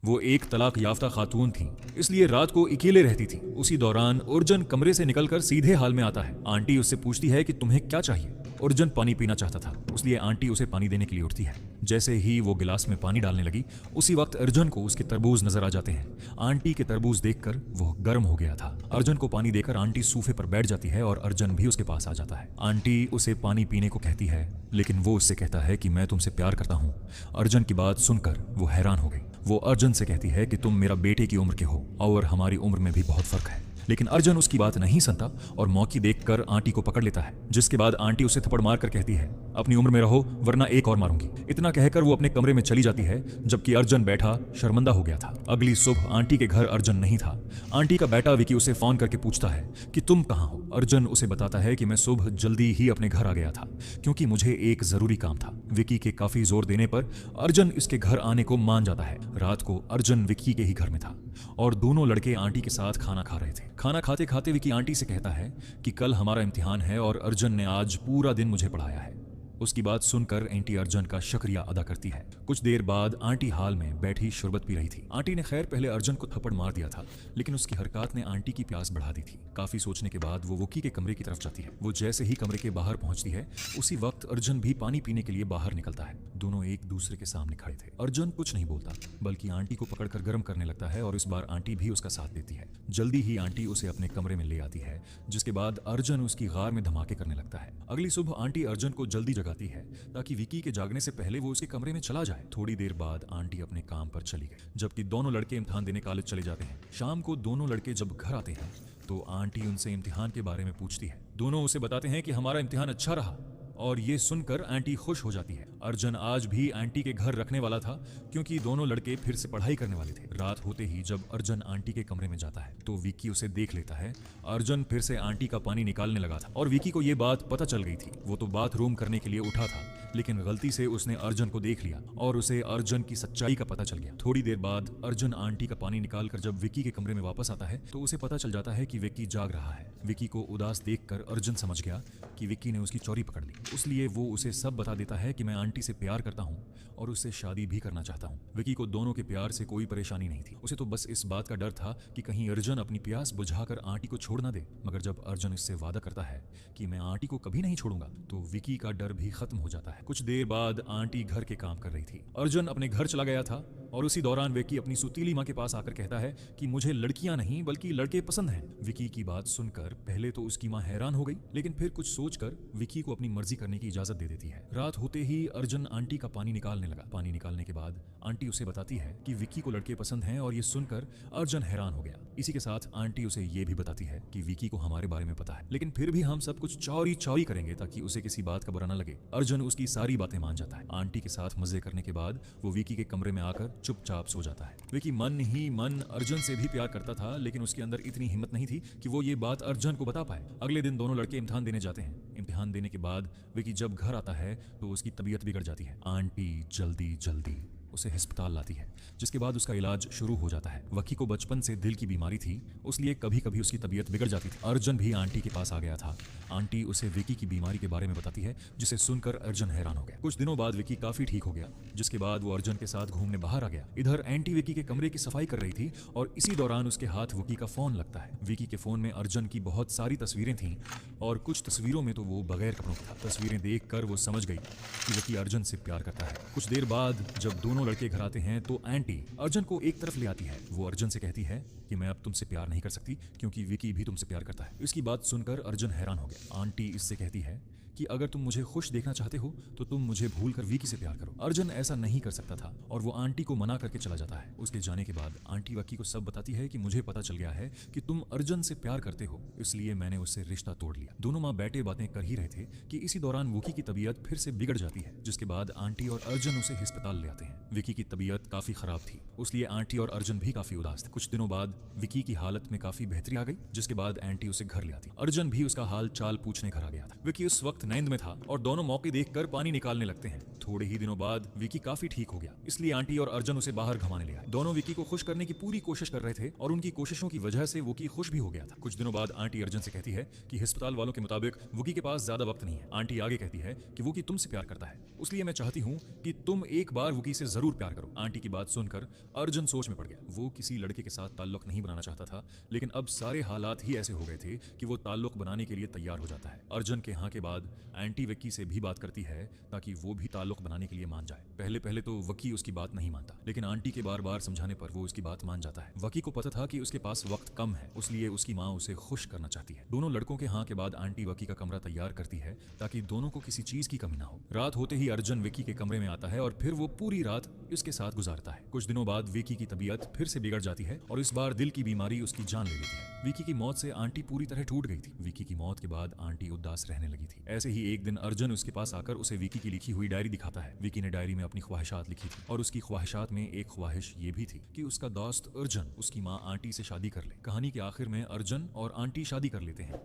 वो एक तलाक याफ्ता खातून थी, इसलिए रात को अकेले रहती थी। उसी दौरान अर्जुन कमरे से निकलकर सीधे हाल में आता है। आंटी उससे पूछती है कि तुम्हें क्या चाहिए। अर्जुन पानी पीना चाहता था, इसलिए आंटी उसे पानी देने के लिए उठती है। जैसे ही वो गिलास में पानी डालने लगी, उसी वक्त अर्जुन को उसके तरबूज नजर आ जाते हैं। आंटी के तरबूज देखकर वो गर्म हो गया था। अर्जुन को पानी देकर आंटी सोफे पर बैठ जाती है और अर्जुन भी उसके पास आ जाता है। आंटी उसे पानी पीने को कहती है, लेकिन वो उससे कहता है कि मैं तुमसे प्यार करता हूँ। अर्जुन की बात सुनकर वो हैरान हो गई। वो अर्जुन से कहती है कि तुम मेरा बेटे की उम्र के हो और हमारी उम्र में भी बहुत फर्क है। लेकिन अर्जुन उसकी बात नहीं सुनता और मौके देखकर आंटी को पकड़ लेता है, जिसके बाद आंटी उसे थप्पड़ मारकर कहती है, अपनी उम्र में रहो वरना एक और मारूंगी। इतना कहकर वो अपने कमरे में चली जाती है, जबकि अर्जुन बैठा शर्मिंदा हो गया था। अगली सुबह आंटी के घर अर्जुन नहीं था। आंटी का बेटा विकी उसे फोन करके पूछता है कि तुम कहाँ हो। अर्जुन उसे बताता है कि मैं सुबह जल्दी ही अपने घर आ गया था क्योंकि मुझे एक जरूरी काम था। विकी के काफी जोर देने पर अर्जुन इसके घर आने को मान जाता है। रात को अर्जुन विकी के ही घर में था और दोनों लड़के आंटी के साथ खाना खा रहे थे। खाना खाते खाते विकी आंटी से कहता है कि कल हमारा इम्तिहान है और अर्जुन ने आज पूरा दिन मुझे पढ़ाया है। उसकी बात सुनकर आंटी अर्जुन का शुक्रिया अदा करती है। कुछ देर बाद आंटी हाल में बैठी शरबत पी रही थी। आंटी ने खैर पहले अर्जुन को थप्पड़ मार दिया था, लेकिन उसकी हरकत ने आंटी की प्यास बढ़ा दी थी। काफी सोचने के बाद वो विकी के कमरे की तरफ जाती है। वो जैसे ही कमरे के बाहर पहुंचती है, उसी वक्त अर्जुन भी पानी पीने के लिए बाहर निकलता है। दोनों एक दूसरे के सामने खड़े थे। अर्जुन कुछ नहीं बोलता, बल्कि आंटी को पकड़कर गर्म करने लगता है और इस बार आंटी भी उसका साथ देती है। जल्दी ही आंटी उसे अपने कमरे में ले आती है, जिसके बाद अर्जुन उसकी गार में धमाके करने लगता है। अगली सुबह आंटी अर्जुन को जल्दी जगाती है ताकि विकी के जागने से पहले वो उसके कमरे में चला जाए। थोड़ी देर बाद आंटी अपने काम पर चली गई, जबकि दोनों लड़के इम्तिहान देने कॉलेज चले जाते हैं। शाम को दोनों लड़के जब घर आते हैं तो आंटी उनसे इम्तिहान के बारे में पूछती है। दोनों उसे बताते हैं कि हमारा इम्तिहान अच्छा रहा और ये सुनकर आंटी खुश हो जाती है। अर्जुन आज भी आंटी के घर रखने वाला था क्योंकि दोनों लड़के फिर से पढ़ाई करने वाले थे। रात होते ही जब अर्जुन आंटी के कमरे में जाता है तो विकी उसे देख लेता है। अर्जुन फिर से आंटी का पानी निकालने लगा था और विकी को ये बात पता चल गई थी। वो तो बाथरूम करने के लिए उठा था, लेकिन गलती से उसने अर्जुन को देख लिया और उसे अर्जुन की सच्चाई का पता चल गया। थोड़ी देर बाद अर्जुन आंटी का पानी निकालकर जब विकी के कमरे में वापस आता है तो उसे पता चल जाता है कि विकी जाग रहा है। विकी को उदास देखकर अर्जुन समझ गया कि विकी ने उसकी चोरी पकड़ ली, इसलिए वो उसे सब बता देता है कि मैं आंटी से प्यार करता हूँ और उससे शादी भी करना चाहता हूँ। विकी को दोनों के प्यार से कोई परेशानी नहीं थी। उसे तो बस इस बात का डर था कि कहीं अर्जुन अपनी प्यास बुझाकर आंटी को छोड़ ना दे। मगर जब अर्जुन इससे वादा करता है कि मैं आंटी को कभी नहीं छोड़ूंगा, तो विकी का डर भी खत्म हो जाता है। कुछ देर बाद आंटी घर के काम कर रही थी। अर्जुन अपने घर चला गया था और उसी दौरान विकी अपनी सुतीली माँ के पास आकर कहता है कि मुझे लड़कियां नहीं बल्कि लड़के पसंद हैं। विकी की बात सुनकर पहले तो उसकी माँ हैरान हो गई, लेकिन फिर कुछ सोचकर विकी को अपनी मर्जी करने की इजाजत दे देती है। रात होते ही अर्जुन आंटी का पानी निकालने लगा। पानी निकालने के बाद आंटी उसे बताती है कि विकी को लड़के पसंद हैं और ये सुनकर अर्जुन हैरान हो गया। इसी के साथ आंटी उसे ये भी बताती है कि विकी को हमारे बारे में पता है, लेकिन फिर भी हम सब कुछ चौरी चौरी करेंगे ताकि उसे किसी बात का बुरा न लगे। अर्जुन उसकी सारी बातें मान जाता है। आंटी के साथ मजे करने के बाद वो विकी के कमरे में आकर चुपचाप सो जाता है। विकी मन ही मन अर्जुन से भी प्यार करता था, लेकिन उसके अंदर इतनी हिम्मत नहीं थी कि वो ये बात अर्जुन को बता पाए। अगले दिन दोनों लड़के इम्तिहान देने जाते हैं। इम्तिहान देने के बाद विकी जब घर आता है तो उसकी तबीयत बिगड़ जाती है। आंटी जल्दी जल्दी उसे अस्पताल लाती है, जिसके बाद उसका इलाज शुरू हो जाता है। विकी को बचपन से दिल की बीमारी थी, इसलिए कभी कभी उसकी तबीयत बिगड़ जाती थी। अर्जुन भी आंटी के पास आ गया था। आंटी उसे विकी की बीमारी के बारे में बताती है, जिसे सुनकर अर्जुन हैरान हो गया। कुछ दिनों बाद विकी काफी ठीक हो गया, जिसके बाद वो अर्जुन के साथ घूमने बाहर आ गया। इधर आंटी विकी के कमरे की सफाई कर रही थी और इसी दौरान उसके हाथ विकी का फोन लगता है। विकी के फोन में अर्जुन की बहुत सारी तस्वीरें थीं और कुछ तस्वीरों में तो वो बगैर कपड़ों का था। तस्वीरें देखकर वो समझ गई कि विकी अर्जुन से प्यार करता है। कुछ देर बाद जब दोनों लड़के घर आते हैं तो आंटी अर्जुन को एक तरफ ले आती है। वो अर्जुन से कहती है कि मैं अब तुमसे प्यार नहीं कर सकती क्योंकि विकी भी तुमसे प्यार करता है। इसकी बात सुनकर अर्जुन हैरान हो गया। आंटी इससे कहती है कि अगर तुम मुझे खुश देखना चाहते हो तो तुम मुझे भूलकर विकी से प्यार करो। अर्जुन ऐसा नहीं कर सकता था और वो आंटी को मना करके चला जाता है। उसके जाने के बाद आंटी विकी को सब बताती है कि मुझे पता चल गया है कि तुम अर्जुन से प्यार करते हो, इसलिए मैंने उससे रिश्ता तोड़ लिया। दोनों माँ बैठे बातें कर ही रहे थे कि इसी दौरान विकी की तबीयत फिर से बिगड़ जाती है, जिसके बाद आंटी और अर्जुन उसे अस्पताल ले आते हैं। विकी की तबीयत काफी खराब थी, इसलिए आंटी और अर्जुन भी काफी उदास थे। कुछ दिनों बाद विकी की हालत में काफी बेहतरी आ गई, जिसके बाद आंटी उसे घर ले आती। अर्जुन भी उसका हाल चाल पूछने घर आ गया था। विकी उस वक्त नींद में था और दोनों मौके देखकर पानी निकालने लगते हैं। थोड़े ही दिनों बाद विकी काफी ठीक हो गया, इसलिए आंटी और अर्जुन उसे बाहर घुमाने ले आए। दोनों विकी को खुश करने की पूरी कोशिश कर रहे थे और उनकी कोशिशों की वजह से वुकी खुश भी हो गया था। कुछ दिनों बाद आंटी अर्जुन से कहती है कि अस्पताल वालों के मुताबिक वुकी के पास ज्यादा वक्त नहीं है। आंटी आगे कहती है कि वुकी तुमसे प्यार करता है, इसलिए मैं चाहती हूँ कि तुम एक बार वुकी से जरूर प्यार करो। आंटी की बात सुनकर अर्जुन सोच में पड़ गया। वो किसी लड़के के साथ ताल्लुक नहीं बनाना चाहता था, लेकिन अब सारे हालात ही ऐसे हो गए थे कि वो ताल्लुक बनाने के लिए तैयार हो जाता है। अर्जुन के हाँ के बाद आंटी विक्की से भी बात करती है ताकि वो भी ताल्लुक बनाने के लिए मान जाए। पहले पहले तो वकी उसकी बात नहीं मानता, लेकिन आंटी के बार बार समझाने पर वो उसकी बात मान जाता है। वकी को पता था कि उसके पास वक्त कम है, इसलिए उसकी माँ उसे खुश करना चाहती है। दोनों लड़कों के हाँ के बाद आंटी वकी का कमरा तैयार करती है ताकि दोनों को किसी चीज की कमी ना हो। रात होते ही अर्जुन विकी के कमरे में आता है और फिर वो पूरी रात उसके साथ गुजारता है। कुछ दिनों बाद विकी की तबीयत फिर से बिगड़ जाती है और इस बार दिल की बीमारी उसकी जान ले लेती है। विकी की मौत से आंटी पूरी तरह टूट गई थी। विकी की मौत के बाद आंटी उदास रहने लगी थी। ऐसे ही एक दिन अर्जुन उसके पास आकर उसे विकी की लिखी हुई डायरी दिखाता है। विकी ने डायरी में अपनी ख्वाहिशात लिखी थी और उसकी ख्वाहिशात में एक ख्वाहिश ये भी थी कि उसका दोस्त अर्जुन उसकी माँ आंटी से शादी कर ले। कहानी के आखिर में अर्जुन और आंटी शादी कर लेते हैं।